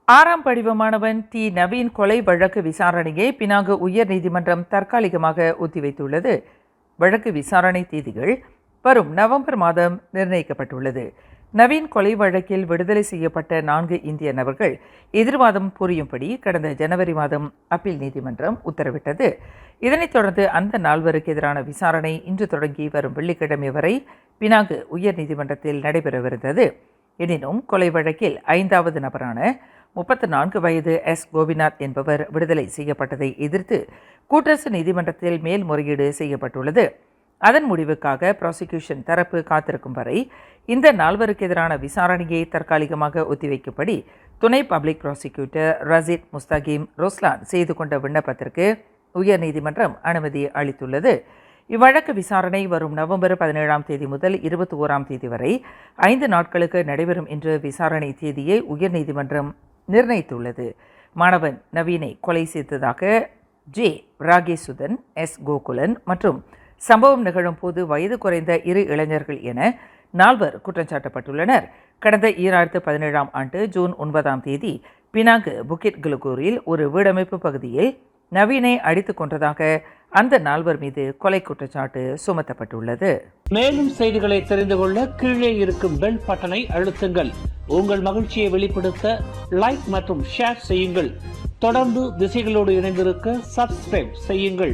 6ஆம் படிவ மாணவன் டி நவீன் கொலை வழக்கு விசாரணையை பினாங்கு உயர் நீதிமன்றம் தற்காலிகமாக ஒத்திவைத்துள்ளது. வழக்கு விசாரணை தேதிகள் வரும் நவம்பர் மாதம் நிர்ணயிக்கப்பட்டுள்ளது. நவீன் கொலை வழக்கில் விடுதலை செய்யப்பட்ட 4 இந்திய நபர்கள் எதிர்வாதம் புரியும்படி கடந்த ஜனவரி மாதம் அப்பீல் நீதிமன்றம் உத்தரவிட்டது. இதனைத் தொடர்ந்து அந்த 4 எதிரான விசாரணை இன்று தொடங்கி வரும் வெள்ளிக்கிழமை வரை பினாங்கு உயர் நீதிமன்றத்தில் நடைபெறவிருந்தது. எனினும் கொலை வழக்கில் 5வது நபரான 34 வயது கோபிநாத் என்பவர் விடுதலை செய்யப்பட்டதை எதிர்த்து கூட்டரசு நீதிமன்றத்தில் மேல்முறையீடு செய்யப்பட்டுள்ளது. அதன் முடிவுக்காக ப்ராசிக்யூஷன் தரப்பு காத்திருக்கும் வரை இந்த 4 எதிரான விசாரணையை தற்காலிகமாக ஒத்திவைக்கும்படி துணை பப்ளிக் ப்ராசிக்யூட்டர் ரசீத் முஸ்தகீம் ரோஸ்லான் செய்து கொண்ட விண்ணப்பத்திற்கு உயர்நீதிமன்றம் அனுமதி அளித்துள்ளது. இவ்வழக்கு விசாரணை வரும் நவம்பர் 17ஆம் தேதி முதல் 21ஆம் தேதி வரை 5 நாட்களுக்கு நடைபெறும் என்று விசாரணை தேதியை உயர்நீதிமன்றம் நிர்ணயித்துள்ளது. மாணவன் நவீனை கொலை செய்ததாக ராகேசுதன், கோகுலன் மற்றும் சம்பவம் நிகழும் போது வயது குறைந்த 2 இளைஞர்கள் என 4 குற்றம் சாட்டப்பட்டுள்ளனர். கடந்த 2017ஆம் ஆண்டு ஜூன் 9ஆம் தேதி பினாங்கு புக்கிட் குலுகூரில் ஒரு வீடமைப்பு பகுதியில் நவீனை அடித்துக் கொன்றதாக அந்த 4 மீது கொலை குற்றச்சாட்டு சுமத்தப்பட்டுள்ளது. மேலும் செய்திகளை தெரிந்து கொள்ள கீழே இருக்கும் பெல் பட்டனை அழுத்துங்கள். உங்கள் மகிழ்ச்சியை வெளிப்படுத்த லைக் மற்றும் ஷேர் செய்யுங்கள். தொடர்ந்து திசைகளோடு இணைந்திருக்க சப்ஸ்கிரைப் செய்யுங்கள்.